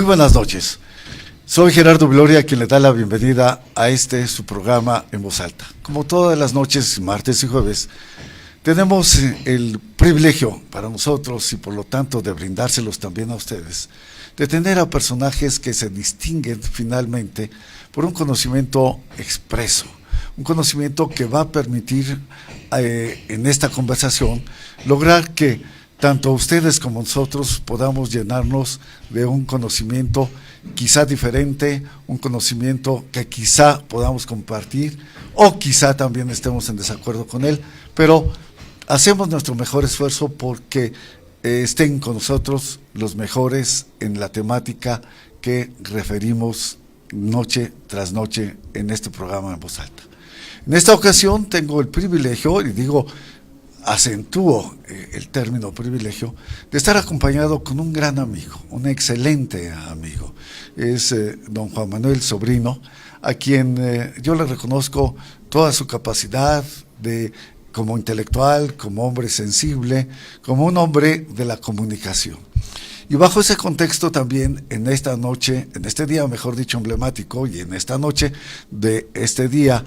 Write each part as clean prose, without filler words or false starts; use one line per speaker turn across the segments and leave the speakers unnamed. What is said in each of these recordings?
buenas noches. Soy Gerardo Gloria, quien le da la bienvenida a su programa En Voz Alta. Como todas las noches, martes y jueves, tenemos el privilegio para nosotros y por lo tanto de brindárselos también a ustedes, de tener a personajes que se distinguen finalmente por un conocimiento expreso, un conocimiento que va a permitir en esta conversación lograr que tanto ustedes como nosotros podamos llenarnos de un conocimiento quizá diferente, un conocimiento que quizá podamos compartir o quizá también estemos en desacuerdo con él, pero hacemos nuestro mejor esfuerzo porque estén con nosotros los mejores en la temática que referimos noche tras noche en este programa En Voz Alta. En esta ocasión tengo el privilegio, y digo, acentúo el término privilegio, de estar acompañado con un gran amigo, un excelente amigo. Es don Juan Manuel Sobrino, a quien yo le reconozco toda su capacidad como intelectual, como hombre sensible, como un hombre de la comunicación. Y bajo ese contexto también, en esta noche, en este día, mejor dicho, emblemático, y en esta noche de este día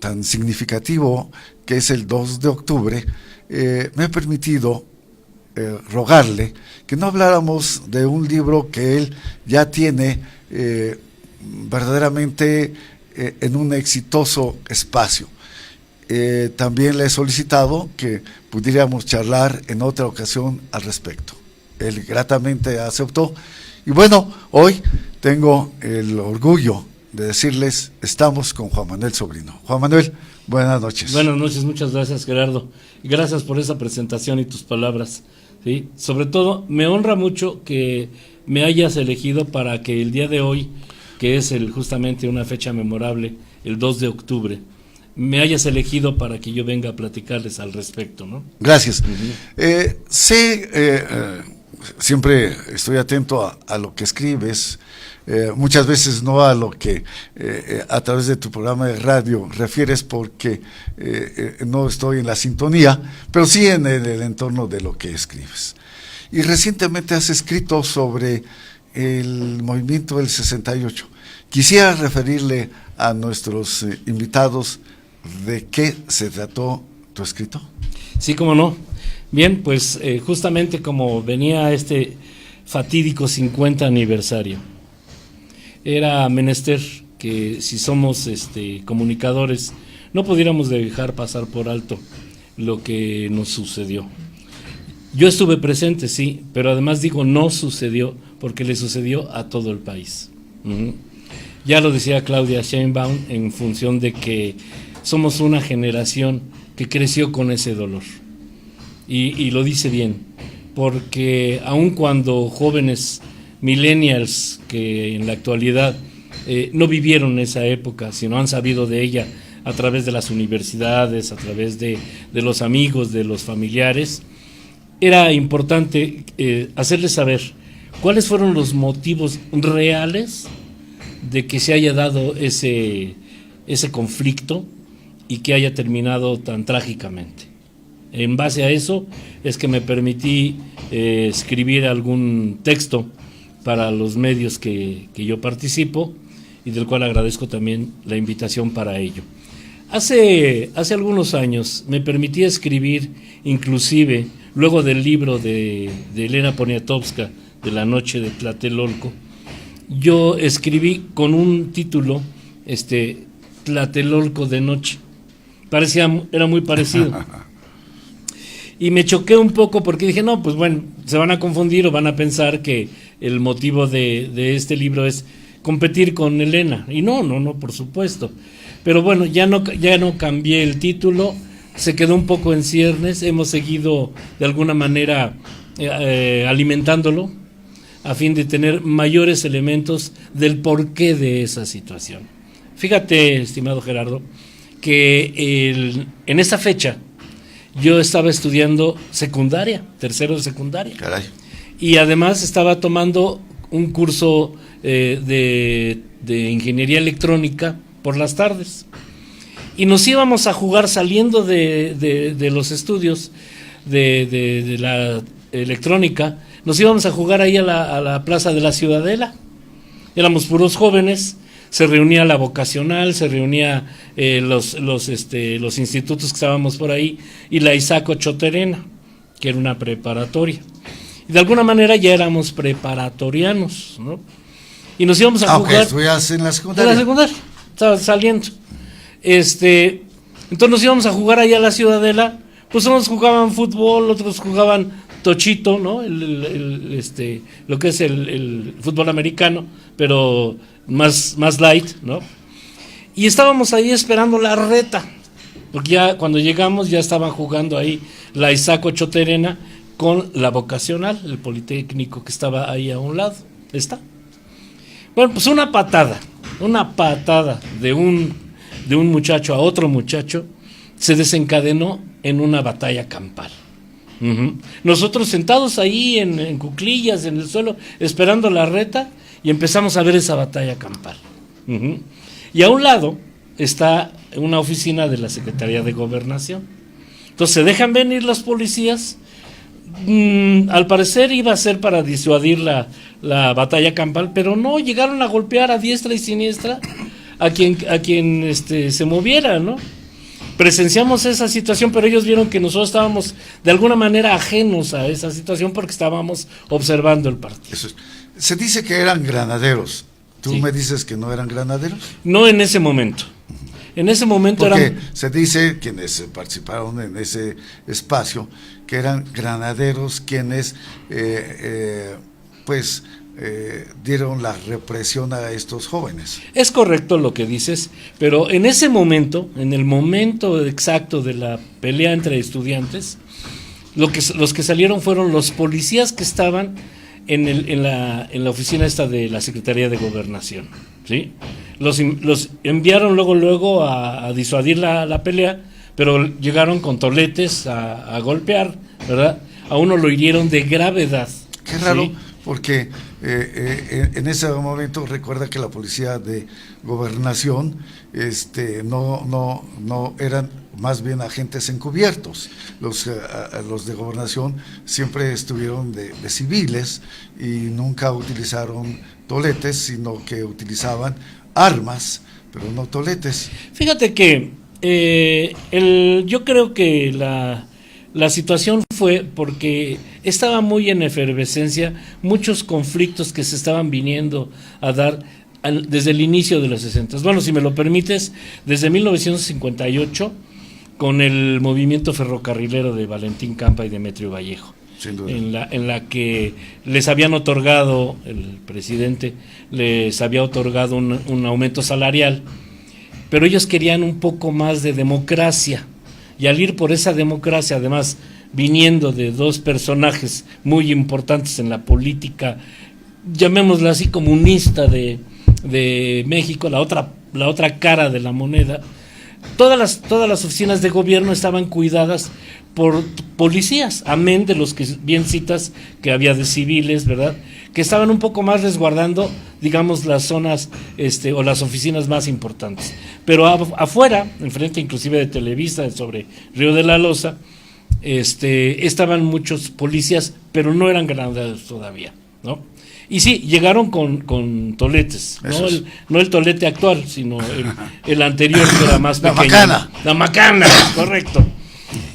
tan significativo, que es el 2 de octubre, me he permitido rogarle que no habláramos de un libro que él ya tiene verdaderamente en un exitoso espacio. También le he solicitado que pudiéramos charlar en otra ocasión al respecto. Él gratamente aceptó, y bueno, hoy tengo el orgullo de decirles, estamos con Juan Manuel Sobrino. Juan Manuel, buenas noches.
Buenas noches, muchas gracias, Gerardo, y gracias por esa presentación y tus palabras, ¿sí? Sobre todo, me honra mucho que me hayas elegido para que el día de hoy, que es justamente una fecha memorable, el 2 de octubre, me hayas elegido para que yo venga a platicarles al respecto, ¿no?
Gracias. Siempre estoy atento a lo que escribes, muchas veces no a lo que a través de tu programa de radio refieres, porque no estoy en la sintonía, pero sí en el entorno de lo que escribes. Y recientemente has escrito sobre el movimiento del 68. Quisiera referirle a nuestros invitados de qué se trató tu escrito.
Sí, cómo no. Bien, pues justamente como venía este fatídico 50 aniversario, era menester que si somos comunicadores no pudiéramos dejar pasar por alto lo que nos sucedió. Yo estuve presente, sí, pero además digo no sucedió porque le sucedió a todo el país. Ya lo decía Claudia Sheinbaum en función de que somos una generación que creció con ese dolor. Y lo dice bien, porque aun cuando jóvenes millennials que en la actualidad no vivieron esa época, sino han sabido de ella a través de las universidades, a través de los amigos, de los familiares, era importante hacerles saber cuáles fueron los motivos reales de que se haya dado ese conflicto y que haya terminado tan trágicamente. En base a eso es que me permití escribir algún texto para los medios que yo participo y del cual agradezco también la invitación para ello. Hace algunos años me permití escribir, inclusive luego del libro de Elena Poniatowska, de La Noche de Tlatelolco, yo escribí con un título, Tlatelolco de Noche. Era muy parecido. Y me choqué un poco porque dije, no, pues bueno, se van a confundir o van a pensar que el motivo de este libro es competir con Elena. Y no, por supuesto. Pero bueno, ya no cambié el título, se quedó un poco en ciernes, hemos seguido de alguna manera alimentándolo a fin de tener mayores elementos del porqué de esa situación. Fíjate, estimado Gerardo, que en esa fecha yo estaba estudiando secundaria, tercero de secundaria.
Caray.
Y además estaba tomando un curso de ingeniería electrónica por las tardes. Y nos íbamos a jugar saliendo de los estudios de la electrónica, nos íbamos a jugar ahí a la plaza de la Ciudadela. Éramos puros jóvenes, se reunía la vocacional, se reunía los institutos que estábamos por ahí, y la Isaac Ochoa Terena, que era una preparatoria. Y de alguna manera ya éramos preparatorianos, ¿no? Y nos íbamos a jugar.
¿Estudias en la secundaria?
En la secundaria, estaba saliendo. Entonces nos íbamos a jugar ahí a la Ciudadela, pues unos jugaban fútbol, otros jugaban tochito, ¿no? Lo que es el fútbol americano, pero más light, ¿no? Y estábamos ahí esperando la reta, porque ya cuando llegamos ya estaban jugando ahí la Isaac Ochoa Terena con la vocacional, el Politécnico que estaba ahí a un lado. ¿Está? Bueno, pues una patada de un muchacho a otro muchacho se desencadenó en una batalla campal. Nosotros sentados ahí en cuclillas en el suelo esperando la reta, y empezamos a ver esa batalla campal. Y a un lado está una oficina de la Secretaría de Gobernación. Entonces se dejan venir los policías. Al parecer iba a ser para disuadir la batalla campal, pero no, llegaron a golpear a diestra y siniestra a quien se moviera, ¿no? Presenciamos esa situación, pero ellos vieron que nosotros estábamos de alguna manera ajenos a esa situación porque estábamos observando el partido.
Se dice que eran granaderos. ¿Tú
Sí.
me dices que no eran granaderos?
No en ese momento. En ese momento
Porque
eran...
se dice, quienes participaron en ese espacio, que eran granaderos quienes dieron la represión a estos jóvenes.
Es correcto lo que dices, pero en ese momento, en el momento exacto de la pelea entre estudiantes, los que salieron fueron los policías que estaban en la oficina esta de la Secretaría de Gobernación, ¿sí? Los enviaron luego a disuadir la pelea, pero llegaron con toletes a golpear, ¿verdad? A uno lo hirieron de gravedad.
Qué raro,
¿sí?
porque en ese momento recuerda que la policía de Gobernación no eran más bien agentes encubiertos. Los de Gobernación siempre estuvieron de civiles y nunca utilizaron toletes, sino que utilizaban armas, pero no toletes.
Fíjate que yo creo que la situación fue porque estaba muy en efervescencia muchos conflictos que se estaban viniendo a dar desde el inicio de los 60. Bueno, si me lo permites, desde 1958, con el movimiento ferrocarrilero de Valentín Campa y Demetrio Vallejo,
Sin duda.
en la que les habían otorgado, el presidente les había otorgado un aumento salarial, pero ellos querían un poco más de democracia, y al ir por esa democracia, además viniendo de dos personajes muy importantes en la política, llamémosla así, comunista de México, la otra cara de la moneda, todas las oficinas de gobierno estaban cuidadas por policías, amén de los que bien citas que había de civiles, ¿verdad?, que estaban un poco más resguardando, digamos, las zonas o las oficinas más importantes. Pero afuera, enfrente inclusive de Televisa, sobre Río de la Loza, estaban muchos policías, pero no eran granaderos todavía, ¿no? Y sí, llegaron con toletes, no el tolete actual, sino el anterior, que era más pequeño. La macana, correcto.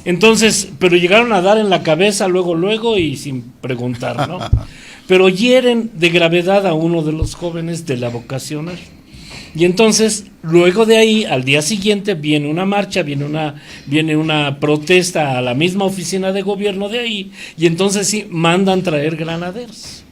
Entonces, pero llegaron a dar en la cabeza luego y sin preguntar, ¿no? Pero hieren de gravedad a uno de los jóvenes de la vocacional. Y entonces, luego de ahí, al día siguiente, viene una marcha, viene una protesta a la misma oficina de gobierno de ahí, y entonces sí, mandan traer granaderos.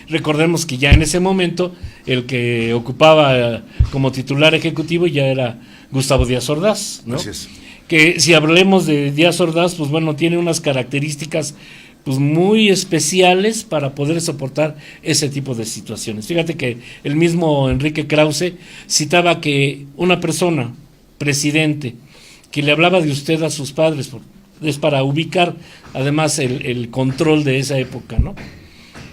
Recordemos que ya en ese momento, el que ocupaba como titular ejecutivo ya era Gustavo Díaz Ordaz, ¿no?
Así es.
Que si hablemos de Díaz Ordaz, pues bueno, tiene unas características pues muy especiales para poder soportar ese tipo de situaciones. Fíjate que el mismo Enrique Krause citaba que una persona, presidente, que le hablaba de usted a sus padres, es para ubicar además el control de esa época, ¿no?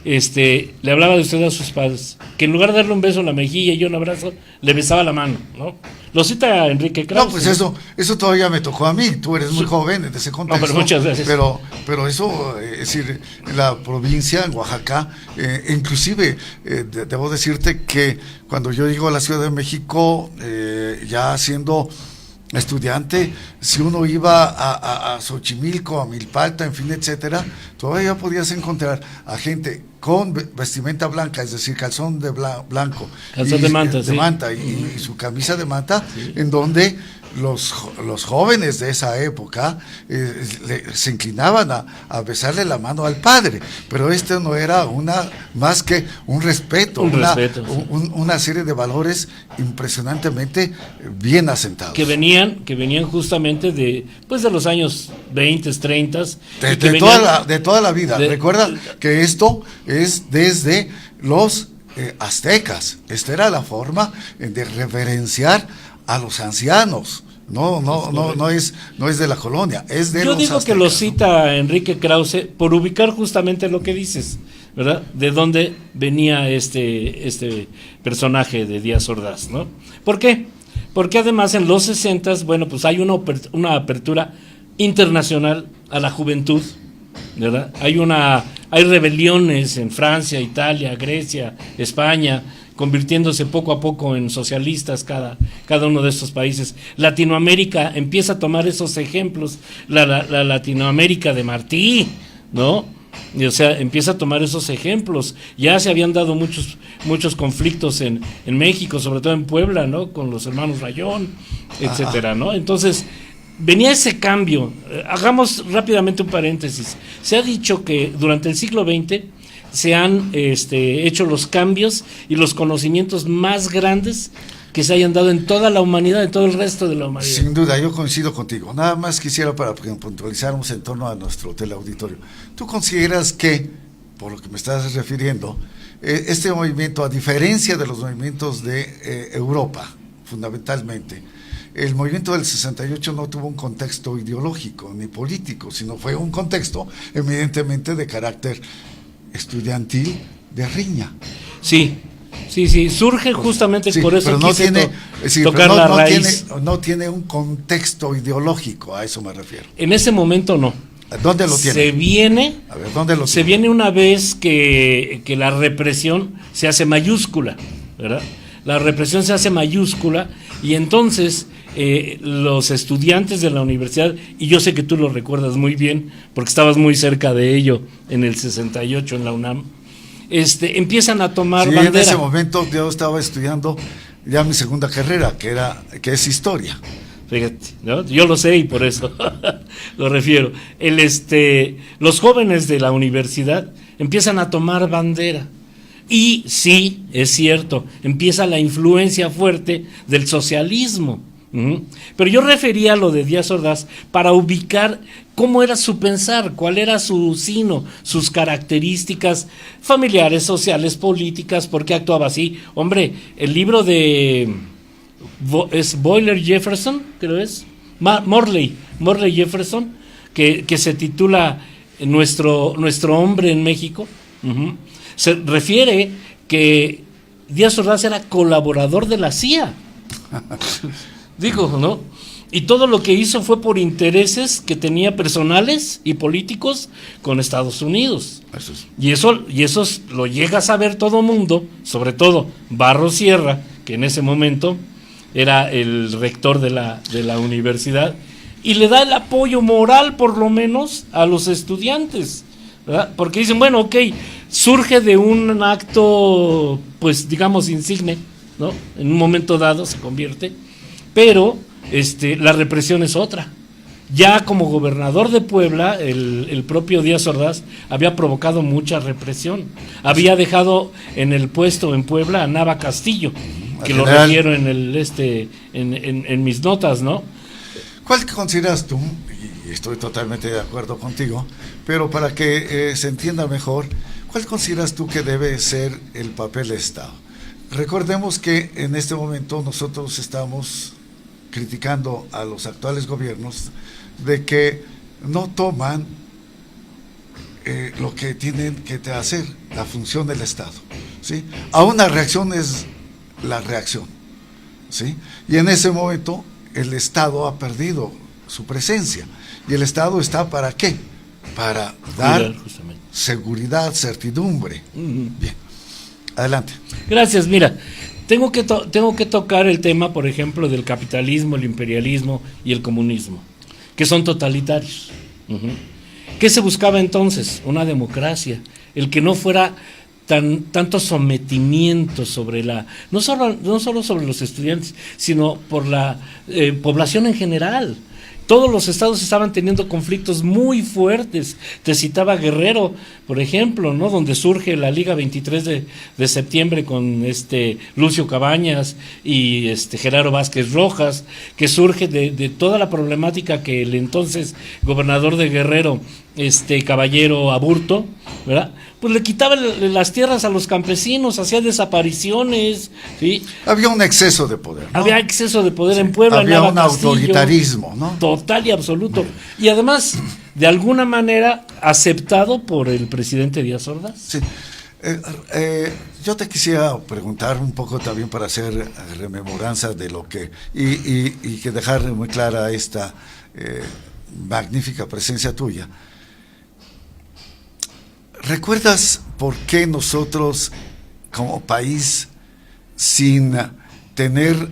le hablaba de usted a sus padres, que en lugar de darle un beso en la mejilla y yo un abrazo, le besaba la mano, ¿no? Lo cita Enrique Krause.
No, pues eso todavía me tocó a mí. Tú eres muy joven en ese contexto.
No, pero muchas gracias.
Pero eso, es decir, en la provincia, en Oaxaca, inclusive, debo decirte que cuando yo llego a la Ciudad de México, ya siendo estudiante, si uno iba a Xochimilco, a Milpalta, en fin, etcétera, todavía podías encontrar a gente con vestimenta blanca, es decir, calzón de blanco,
calzón de manta, sí.
Manta y su camisa de manta, sí. En donde los jóvenes de esa época se inclinaban a besarle la mano al padre, pero esto no era más que un respeto, una serie de valores impresionantemente bien asentados.
Que venían justamente de los años 20, 30.
De toda la vida. Recuerda que esto es desde los aztecas. Esta era la forma de reverenciar a los ancianos. No es de la colonia, es de los aztecas. Yo digo
que lo cita Enrique Krause por ubicar justamente lo que dices, ¿verdad? De dónde venía este personaje de Díaz Ordaz, ¿no? ¿Por qué? Porque además en los 60s, bueno, pues hay una apertura internacional a la juventud, ¿verdad? Hay rebeliones en Francia, Italia, Grecia, España, convirtiéndose poco a poco en socialistas cada uno de estos países. Latinoamérica empieza a tomar esos ejemplos, la Latinoamérica de Martí, ¿no? Y, o sea, empieza a tomar esos ejemplos. Ya se habían dado muchos conflictos en México, sobre todo en Puebla, ¿no? Con los hermanos Rayón, etcétera, ¿no? Entonces, venía ese cambio. Hagamos rápidamente un paréntesis. Se ha dicho que durante el siglo XX se han hecho los cambios y los conocimientos más grandes que se hayan dado en toda la humanidad, en todo el resto de la humanidad.
Sin duda, yo coincido contigo. Nada más quisiera para puntualizarnos en torno a nuestro teleauditorio. ¿Tú consideras que, por lo que me estás refiriendo, este movimiento, a diferencia de los movimientos de Europa, fundamentalmente, el movimiento del 68 no tuvo un contexto ideológico ni político, sino fue un contexto evidentemente de carácter estudiantil, de riña?
Sí, surge justamente por eso
pero no tiene,
tocar la raíz.
No tiene un contexto ideológico, a eso me refiero.
En ese momento no.
¿Dónde lo tiene?
Se viene una vez que la represión se hace mayúscula, ¿verdad? La represión se hace mayúscula y entonces los estudiantes de la universidad, y yo sé que tú lo recuerdas muy bien porque estabas muy cerca de ello en el 68 en la UNAM, empiezan a tomar bandera.
En ese momento yo estaba estudiando ya mi segunda carrera, que es historia.
Fíjate, ¿no? Yo lo sé y por eso lo refiero. Los jóvenes de la universidad empiezan a tomar bandera. Y sí, es cierto, empieza la influencia fuerte del socialismo. Pero yo refería a lo de Díaz Ordaz para ubicar cómo era su pensar, cuál era su sino, sus características familiares, sociales, políticas, por qué actuaba así. Hombre, el libro de es Boiler Jefferson, creo es Morley Jefferson, que se titula Nuestro hombre en México, se refiere que Díaz Ordaz era colaborador de la CIA. Digo, ¿no? Y todo lo que hizo fue por intereses que tenía personales y políticos con Estados Unidos. Y eso lo llega a saber todo mundo, sobre todo Barros Sierra, que en ese momento era el rector de la universidad, y le da el apoyo moral, por lo menos, a los estudiantes, ¿verdad? Porque dicen, bueno, ok, surge de un acto, pues, digamos, insigne, ¿no? En un momento dado se convierte, pero la represión es otra. Ya como gobernador de Puebla, el propio Díaz Ordaz había provocado mucha represión. Había dejado en el puesto en Puebla a Nava Castillo, que lo refiero en mis notas, ¿no?
¿Cuál consideras tú, y estoy totalmente de acuerdo contigo, pero para que se entienda mejor, cuál consideras tú que debe ser el papel de Estado? Recordemos que en este momento nosotros estamos criticando a los actuales gobiernos de que no toman lo que tienen que hacer, la función del Estado, ¿sí? A una reacción es la reacción, ¿sí? Y en ese momento el Estado ha perdido su presencia. ¿Y el Estado está para qué? Para dar seguridad, certidumbre. Bien, adelante.
Gracias, mira, tengo que tocar el tema, por ejemplo, del capitalismo, el imperialismo y el comunismo, que son totalitarios. ¿Qué se buscaba entonces? Una democracia, el que no fuera tanto sometimiento sobre no solo sobre los estudiantes, sino por la población en general. Todos los estados estaban teniendo conflictos muy fuertes. Te citaba Guerrero, por ejemplo, ¿no? Donde surge la Liga 23 de septiembre con Lucio Cabañas y Gerardo Vázquez Rojas, que surge de toda la problemática que el entonces gobernador de Guerrero, Caballero Aburto, ¿verdad? Pues le quitaba las tierras a los campesinos, hacía desapariciones, ¿sí?
Había un exceso de poder, ¿no?
Había exceso de poder,
sí.
En Puebla.
Había un autoritarismo, ¿no?
Total y absoluto. Y además, de alguna manera, aceptado por el presidente Díaz Ordaz.
Sí. Yo te quisiera preguntar un poco también para hacer rememoranza de lo que, y que dejar muy clara esta magnífica presencia tuya. ¿Recuerdas por qué nosotros, como país, sin tener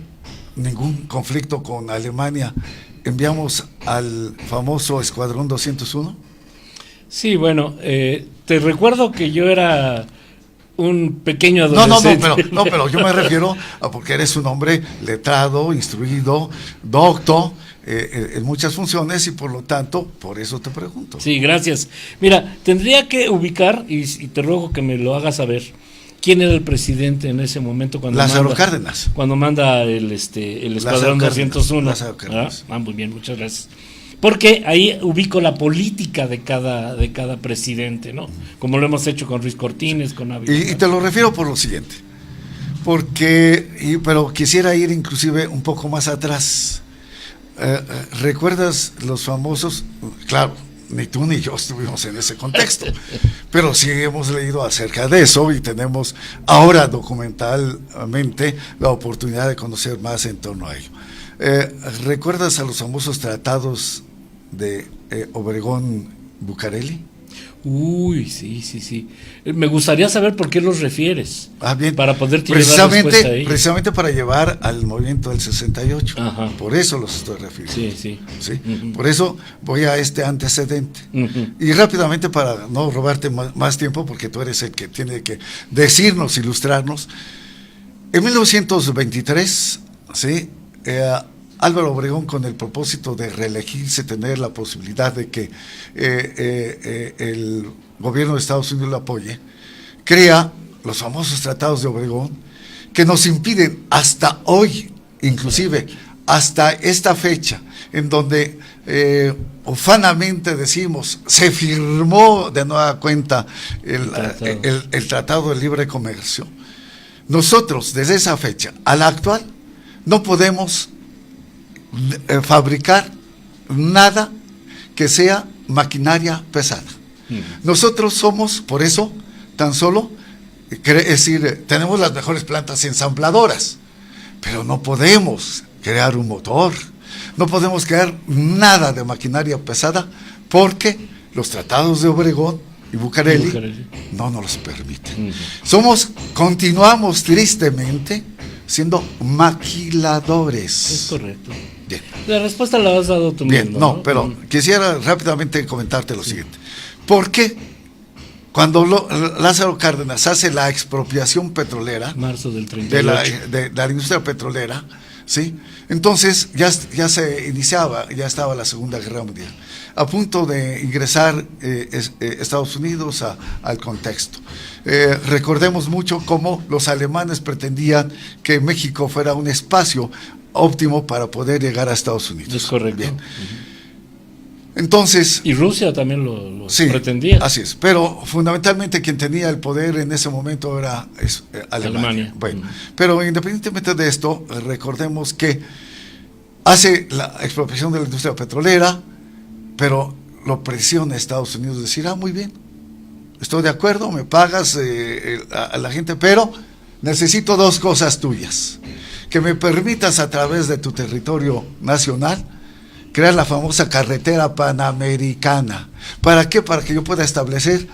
ningún conflicto con Alemania, enviamos al famoso Escuadrón 201?
Sí, bueno, te recuerdo que yo era un pequeño adolescente.
Pero yo me refiero a porque eres un hombre letrado, instruido, docto, en muchas funciones, y por lo tanto, por eso te pregunto.
Sí, gracias. Mira, tendría que ubicar, y te ruego que me lo hagas saber, quién era el presidente en ese momento cuando
Lázaro Cárdenas.
Cuando manda el Escuadrón 201.
Lázaro Cárdenas.
Muy bien, muchas gracias. Porque ahí ubico la política de cada presidente, ¿no? Como lo hemos hecho con Ruiz Cortines, con Ávila.
Y te lo refiero por lo siguiente, pero quisiera ir inclusive un poco más atrás. ¿Recuerdas los famosos? Claro, ni tú ni yo estuvimos en ese contexto, pero sí hemos leído acerca de eso y tenemos ahora documentalmente la oportunidad de conocer más en torno a ello. ¿Recuerdas a los famosos tratados de Obregón-Bucareli?
Uy, sí. Me gustaría saber por qué los refieres.
Bien.
Para poder llevar respuesta ahí.
Precisamente para llevar al movimiento del 68.
Ajá.
Por eso los estoy refiriendo.
Sí.
Uh-huh. Por eso voy a este antecedente. Uh-huh. Y rápidamente, para no robarte más tiempo, porque tú eres el que tiene que decirnos, ilustrarnos. En 1923, ¿sí? Álvaro Obregón, con el propósito de reelegirse, tener la posibilidad de que el gobierno de Estados Unidos lo apoye, crea los famosos tratados de Obregón, que nos impiden hasta hoy, inclusive hasta esta fecha, en donde ufanamente decimos, se firmó de nueva cuenta el Tratado de Libre Comercio. Nosotros, desde esa fecha a la actual, no podemos fabricar nada que sea maquinaria pesada. Nosotros somos, por eso, tan solo, es decir, tenemos las mejores plantas ensambladoras, pero no podemos crear un motor, no podemos crear nada de maquinaria pesada, porque los tratados de Obregón y Bucareli no nos los permiten. Continuamos tristemente siendo maquiladores.
Es correcto.
Bien.
La respuesta la has dado tú mismo.
Bien, pero quisiera rápidamente comentarte lo siguiente. ¿Por qué cuando Lázaro Cárdenas hace la expropiación petrolera,
marzo del 38,
de la industria petrolera, ¿sí? Entonces ya se iniciaba, ya estaba la Segunda Guerra Mundial, a punto de ingresar Estados Unidos al contexto. Recordemos mucho cómo los alemanes pretendían que México fuera un espacio óptimo para poder llegar a Estados Unidos.
Es correcto.
Bien. Entonces,
y Rusia también lo
sí,
pretendía.
Así es, pero fundamentalmente quien tenía el poder en ese momento era Alemania. Bueno, pero independientemente de esto, recordemos que hace la expropiación de la industria petrolera, pero lo presiona Estados Unidos, decir, muy bien, estoy de acuerdo, me pagas a la gente, pero necesito dos cosas tuyas. Que me permitas a través de tu territorio nacional crear la famosa carretera panamericana. ¿Para qué? Para que yo pueda establecer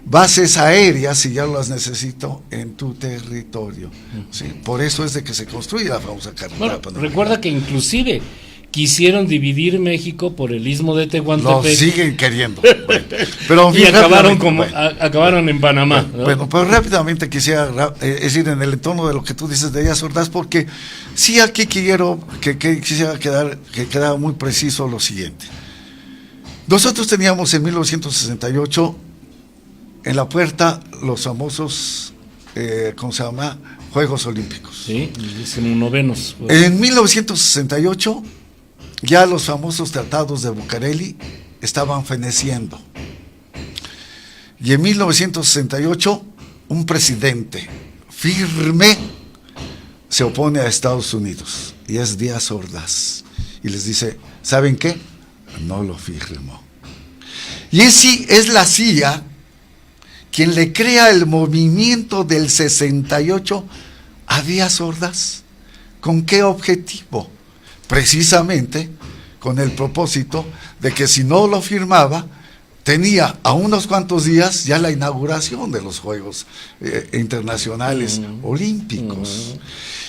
bases aéreas, si ya las necesito, en tu territorio. ¿Sí? Por eso es de que se construye la famosa carretera panamericana.
Recuerda que inclusive quisieron dividir México por el istmo de Tehuantepec.
Lo siguen queriendo. Bueno, pero
y acabaron en Panamá. ¿No?
Bueno, pero rápidamente quisiera decir en el entorno de lo que tú dices de Díaz Ordaz, porque sí aquí quiero que quisiera que quedara muy preciso lo siguiente. Nosotros teníamos en 1968 en la puerta los famosos, ¿cómo se llama? Juegos Olímpicos.
Sí, 19.
En 1968 ya los famosos tratados de Bucareli estaban feneciendo. Y en 1968 un presidente firme se opone a Estados Unidos, y es Díaz Ordaz, y les dice, ¿saben qué? No lo firmó. Y es la CIA quien le crea el movimiento del 68 a Díaz Ordaz. ¿Con qué objetivo? Precisamente con el propósito de que si no lo firmaba, tenía a unos cuantos días ya la inauguración de los Juegos Internacionales Olímpicos.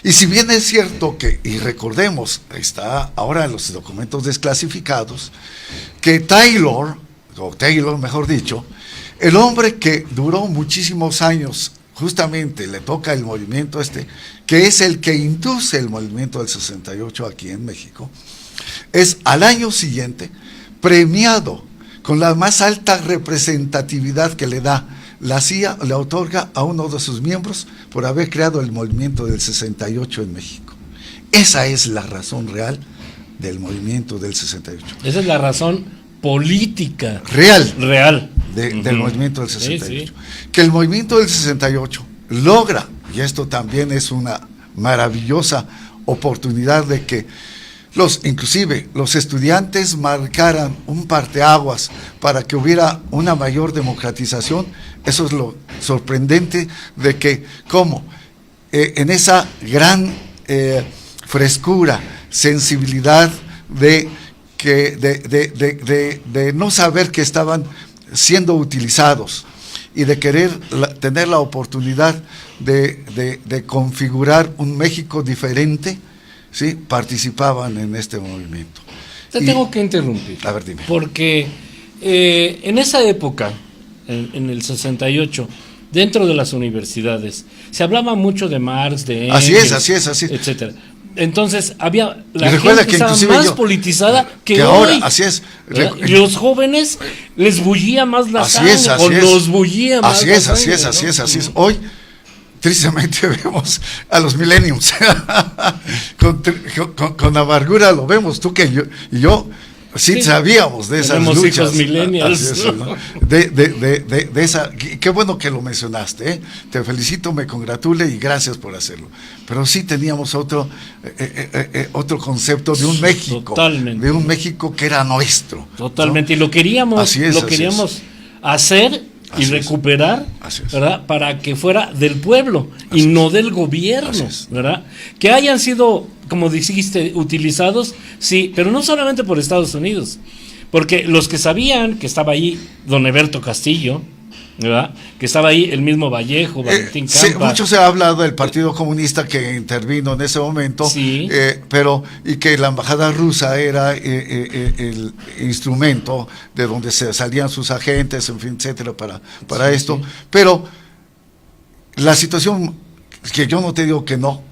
Y si bien es cierto que, y recordemos, está ahora en los documentos desclasificados, que Taylor, mejor dicho, el hombre que duró muchísimos años, justamente le toca el movimiento que es el que induce el movimiento del 68 aquí en México, es al año siguiente premiado con la más alta representatividad que le da la CIA, le otorga a uno de sus miembros por haber creado el movimiento del 68 en México. Esa es la razón real del movimiento del 68.
Esa es la razón política
real del movimiento del 68. Sí, sí. Que el movimiento del 68 logra, y esto también es una maravillosa oportunidad de que inclusive los estudiantes marcaran un parteaguas para que hubiera una mayor democratización. Eso es lo sorprendente de que como en esa gran frescura, sensibilidad de no saber que estaban siendo utilizados y de querer tener la oportunidad de configurar un México diferente, ¿sí? Participaban en este movimiento.
Tengo que interrumpir.
A ver, dime.
Porque en esa época, en el 68, dentro de las universidades, se hablaba mucho de Marx, de Engels,
así es,
etcétera. Entonces había la
gente
que estaba más politizada que
ahora,
hoy.
así es.
Y los jóvenes les bullía más la sangre, los bullía más la sangre.
Así es. Hoy, tristemente, vemos a los millennials con amargura, lo vemos, tú que yo y yo. Sí, sabíamos de esas
luchas.
Tenemos
hijos millennials.
¿No? De esa, qué bueno que lo mencionaste, ¿eh? Te felicito, me congratule y gracias por hacerlo. Pero sí teníamos otro concepto de un México.
Totalmente.
De un México que era nuestro.
Totalmente, ¿no? Y lo queríamos hacer y recuperar, ¿verdad? Para que fuera del pueblo y no del gobierno, ¿verdad? Que hayan sido, como dijiste, utilizados, sí, pero no solamente por Estados Unidos, porque los que sabían que estaba ahí don Eberto Castillo, ¿verdad? Que estaba ahí el mismo Vallejo, Valentín Campa.
Sí, mucho se ha hablado del Partido Comunista que intervino en ese momento,
sí.
Y que la embajada rusa era el instrumento de donde se salían sus agentes, en fin, etcétera, para esto. Sí. Pero la situación, que yo no te digo que no,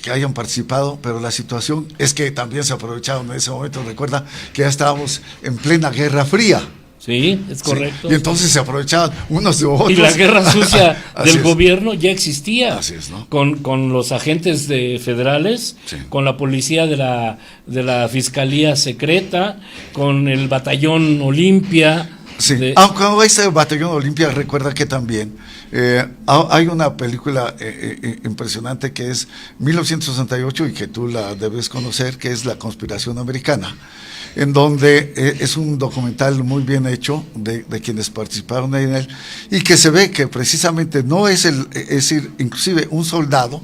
que hayan participado, pero la situación es que también se aprovecharon en ese momento. Recuerda que ya estábamos en plena Guerra Fría.
Sí, es correcto.
Sí, y entonces se aprovechaban unos de otros.
Y la guerra sucia del gobierno ya existía.
Así es, ¿no?
Con los agentes federales, sí. Con la policía de la Fiscalía Secreta, con el Batallón Olimpia,
Sí,
de-
aunque este Batallón Olimpia, recuerda que también hay una película impresionante que es 1968 y que tú la debes conocer, que es La Conspiración Americana, en donde es un documental muy bien hecho de quienes participaron en él, y que se ve que precisamente no es es decir, inclusive un soldado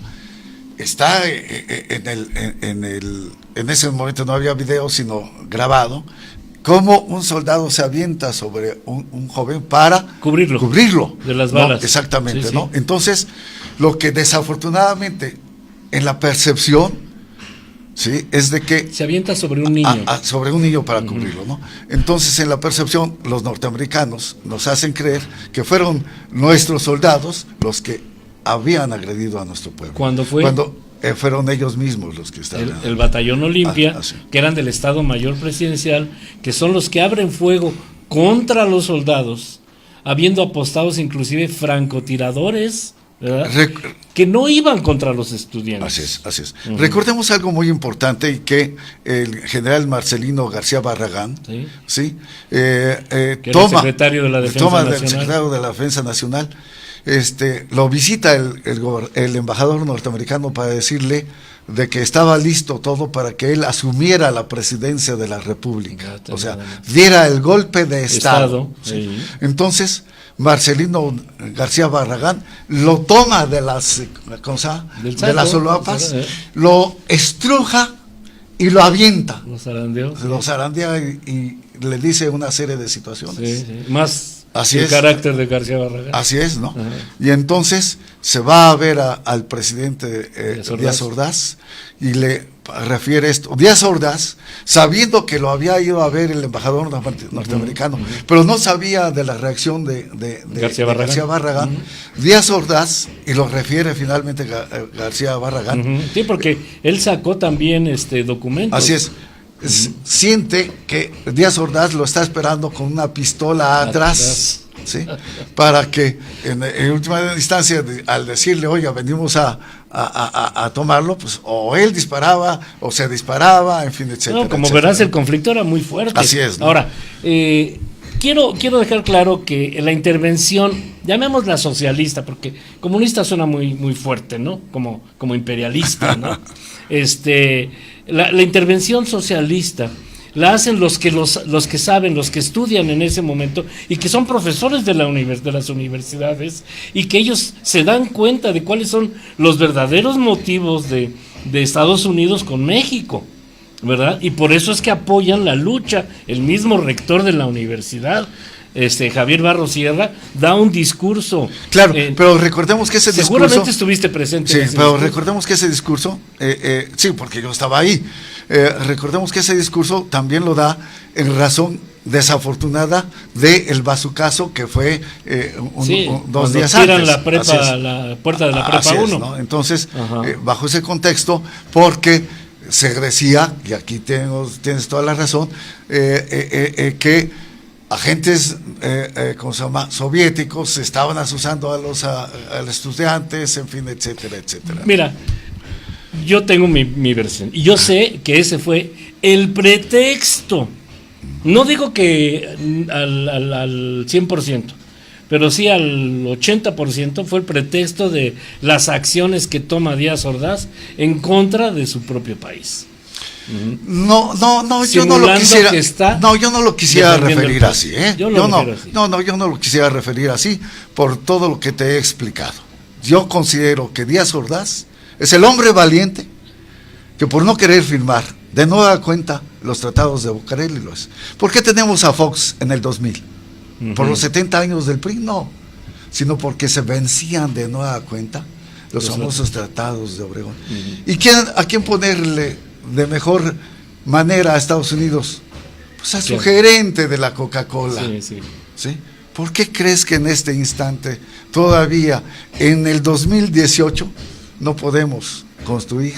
está en ese momento no había video sino grabado, como un soldado se avienta sobre un joven para
cubrirlo de las balas.
¿no? Exactamente,
Sí,
¿no?
sí.
Entonces, lo que desafortunadamente en la percepción, ¿sí? Es de que
Se avienta sobre un niño.
sobre un niño para cubrirlo, ¿no? Entonces, en la percepción, los norteamericanos nos hacen creer que fueron nuestros soldados los que habían agredido a nuestro pueblo.
Cuando
fueron ellos mismos los que estaban.
El Batallón Olimpia,
sí.
que eran del Estado Mayor Presidencial, que son los que abren fuego contra los soldados, habiendo apostados inclusive francotiradores, ¿verdad? Que no iban contra los estudiantes.
Así es, así es. Recordemos algo muy importante, y que el general Marcelino García Barragán, ¿sí?
Que era el secretario de la Defensa Nacional.
El secretario de la Defensa Nacional, lo visita el embajador norteamericano para decirle de que estaba listo todo para que él asumiera la presidencia de la República, o sea, diera el golpe de Estado. ¿Sí?
Sí.
Entonces, Marcelino García Barragán lo toma de las solapas, lo estruja y lo avienta.
Los
zarandea y le dice una serie de situaciones.
Sí, sí. Más
así
el
es.
Carácter de García Barragán.
Así es, ¿no?
Ajá.
Y entonces se va a ver al presidente Díaz Ordaz y le refiere esto. Díaz Ordaz, sabiendo que lo había ido a ver el embajador norteamericano, pero no sabía de la reacción de García Barragán, Díaz Ordaz, y lo refiere finalmente García Barragán.
Sí, porque él sacó también documentos.
Así es. Siente que Díaz Ordaz lo está esperando con una pistola atrás, ¿sí? Para que en última instancia, al decirle, oiga, venimos a tomarlo, pues o él disparaba o se disparaba, en fin, etcétera.
No, como
etcétera.
verás, el conflicto era muy fuerte.
Así es, ¿no?
Ahora, quiero dejar claro que la intervención, llamémosla socialista, porque comunista suena muy fuerte, ¿no? Como imperialista, ¿no? La intervención socialista la hacen los que saben, los que estudian en ese momento y que son profesores de las universidades, y que ellos se dan cuenta de cuáles son los verdaderos motivos de Estados Unidos con México, ¿verdad? Y por eso es que apoyan la lucha. El mismo rector de la universidad, Javier Barros Sierra, da un discurso.
Claro, pero recordemos que ese discurso...
Seguramente estuviste presente.
Sí,
en ese
pero
discurso.
recordemos que ese discurso, sí, porque yo estaba ahí, recordemos que ese discurso también lo da en razón desafortunada del bazucazo que fue 2 días antes.
La puerta de la prepa 1.
¿no? Entonces, bajo ese contexto, porque se decía, y aquí tienes toda la razón, que agentes soviéticos estaban asusando a los estudiantes, en fin, etcétera, etcétera.
Mira, yo tengo mi versión, y yo sé que ese fue el pretexto. No digo que al 100%, pero sí al 80% fue el pretexto de las acciones que toma Díaz Ordaz en contra de su propio país.
No, yo no lo quisiera. Yo no lo quisiera referir así, ¿eh? Yo no lo quisiera referir así por todo lo que te he explicado. Yo considero que Díaz Ordaz es el hombre valiente que, por no querer firmar de nueva cuenta los tratados de Bucareli, lo es. ¿Por qué tenemos a Fox en el 2000? ¿Por los 70 años del PRI? No, sino porque se vencían de nueva cuenta los famosos tratados de Obregón. ¿Y a quién ponerle de mejor manera a Estados Unidos? Pues a su gerente de la Coca-Cola. ¿Sí? ¿Por qué crees que en este instante, todavía en el 2018, no podemos construir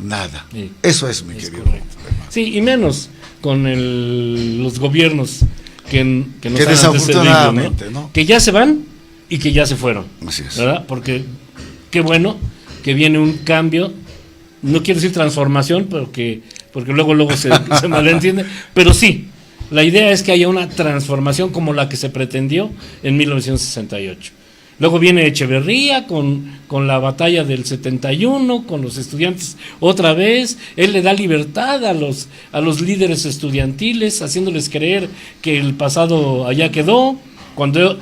nada? Eso es, mi querido.
Sí, y menos con los gobiernos que nos
que desafortunadamente, ¿no?
Que ya se van y que ya se fueron.
Así es.
¿Verdad? Porque qué bueno que viene un cambio. No quiero decir transformación, porque luego se malentiende, pero sí, La idea es que haya una transformación como la que se pretendió en 1968. Luego viene Echeverría con la batalla del 71, con los estudiantes otra vez. Él le da libertad a los líderes estudiantiles, haciéndoles creer que el pasado allá quedó. Cuando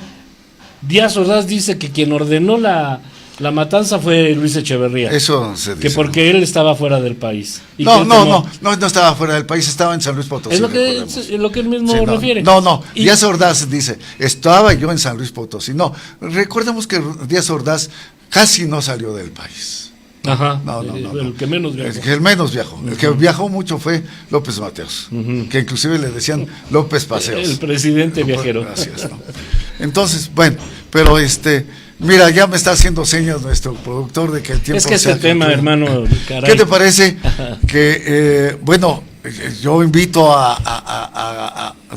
Díaz Ordaz dice que quien ordenó la matanza fue Luis Echeverría.
Eso se dice.
Que porque él estaba fuera del país. Y
No
que
estaba fuera del país, estaba en San Luis Potosí.
es lo que él mismo refiere.
Díaz Ordaz dice, estaba yo en San Luis Potosí. No, recordemos que Díaz Ordaz casi no salió del país.
Ajá,
No.
El que menos viajó.
El menos viajó. El que viajó mucho fue López Mateos, que inclusive le decían López Paseos.
El presidente viajero.
Así es, ¿no? Entonces, bueno, pero mira, ya me está haciendo señas nuestro productor de que el tiempo...
Es que este tema, hermano, caray.
¿Qué te parece que, yo invito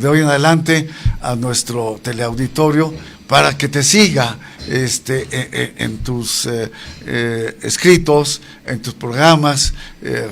de hoy en adelante a nuestro teleauditorio para que te siga en tus escritos, en tus programas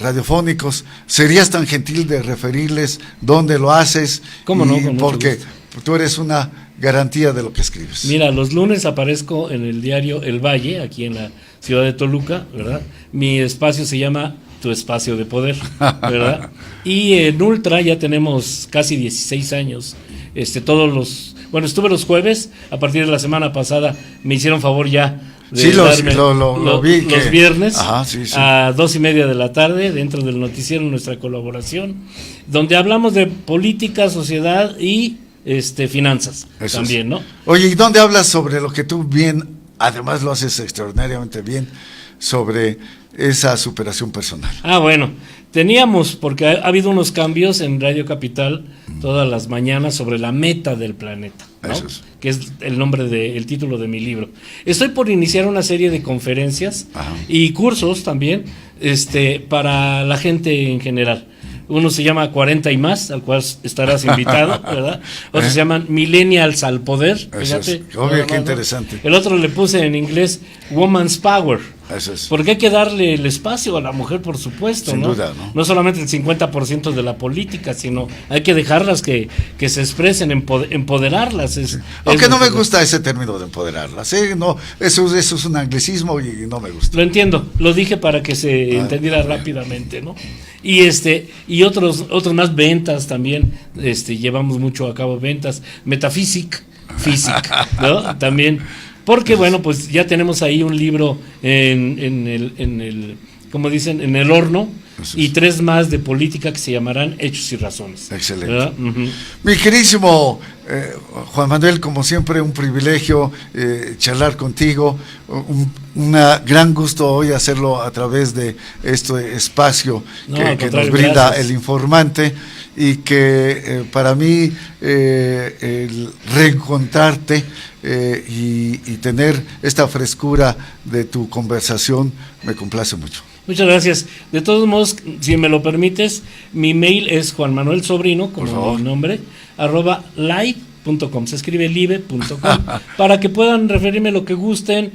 radiofónicos? ¿Serías tan gentil de referirles dónde lo haces?
¿Cómo no? Con
Porque tú eres una garantía de lo que escribes.
Mira, los lunes aparezco en el diario El Valle, aquí en la ciudad de Toluca, ¿verdad? Mi espacio se llama Tu Espacio de Poder, ¿verdad? Y en Ultra ya tenemos casi 16 años, estuve los jueves, a partir de la semana pasada me hicieron favor ya de darme
lo vi
los viernes.
Ajá, sí.
A 2:30 de la tarde, dentro del noticiero, nuestra colaboración, donde hablamos de política, sociedad y finanzas. Eso también, ¿no?
Oye, ¿y dónde hablas sobre lo que tú además lo haces extraordinariamente bien, sobre esa superación personal?
Bueno, porque ha habido unos cambios en Radio Capital todas las mañanas sobre la meta del planeta, ¿no? Eso es. Que es el título de mi libro. Estoy por iniciar una serie de conferencias y cursos también, para la gente en general. Uno se llama 40 y más, al cual estarás invitado, ¿verdad? Otro se llaman Millennials al Poder. Fíjate.
Obvio, qué interesante.
El otro le puse en inglés Woman's Power.
Eso es.
Porque hay que darle el espacio a la mujer, por supuesto,
Sin
¿no?
duda, ¿no?
No solamente el 50% de la política, sino hay que dejarlas que se expresen, empoderarlas.
Aunque no me gusta ese término de empoderarlas, no, eso es un anglicismo y no me gusta.
Lo entiendo, lo dije para que se entendiera rápidamente, ¿no? Y otros más, ventas también, llevamos mucho a cabo ventas, física, ¿no? También, porque bueno, pues ya tenemos ahí un libro en el como dicen, en el horno, y 3 más de política que se llamarán Hechos y Razones.
Excelente. Mi queridísimo Juan Manuel, como siempre, un privilegio charlar contigo, un gran gusto hoy hacerlo a través de este espacio que nos brinda gracias. El Informante, y que para mí el reencontrarte y tener esta frescura de tu conversación me complace mucho.
Muchas gracias. De todos modos, si me lo permites, mi mail es juanmanuelsobrino, como mi nombre, @live.com, se escribe live.com, para que puedan referirme lo que gusten.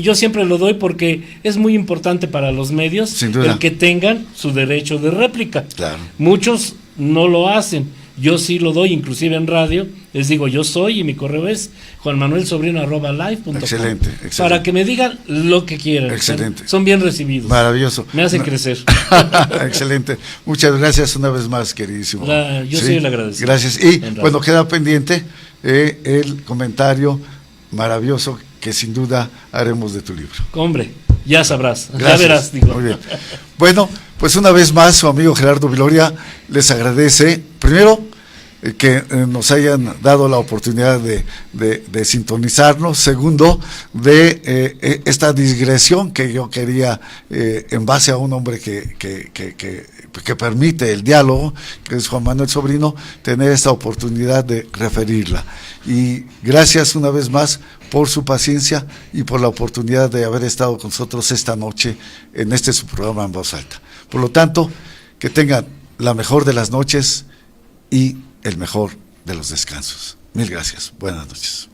Yo siempre lo doy porque es muy importante para los medios el que tengan su derecho de réplica.
Claro.
Muchos no lo hacen. Yo sí lo doy, inclusive en radio, les digo yo soy, y mi correo es juanmanuelsobrino@live.com.
Excelente.
Para que me digan lo que quieran.
Excelente.
Son bien recibidos.
Maravilloso.
Me hacen crecer.
Excelente. Muchas gracias una vez más, queridísimo.
Yo soy el agradecido.
Gracias. Y bueno, queda pendiente el comentario maravilloso que sin duda haremos de tu libro.
Hombre, ya sabrás.
Gracias.
Ya verás, digo.
Muy bien. Bueno, pues una vez más su amigo Gerardo Viloria les agradece, primero, que nos hayan dado la oportunidad de sintonizarnos. Segundo, de esta digresión que yo quería, en base a un hombre que permite el diálogo, que es Juan Manuel Sobrino, tener esta oportunidad de referirla. Y gracias una vez más por su paciencia y por la oportunidad de haber estado con nosotros esta noche en su programa En Voz Alta. Por lo tanto, que tengan la mejor de las noches y el mejor de los descansos. Mil gracias. Buenas noches.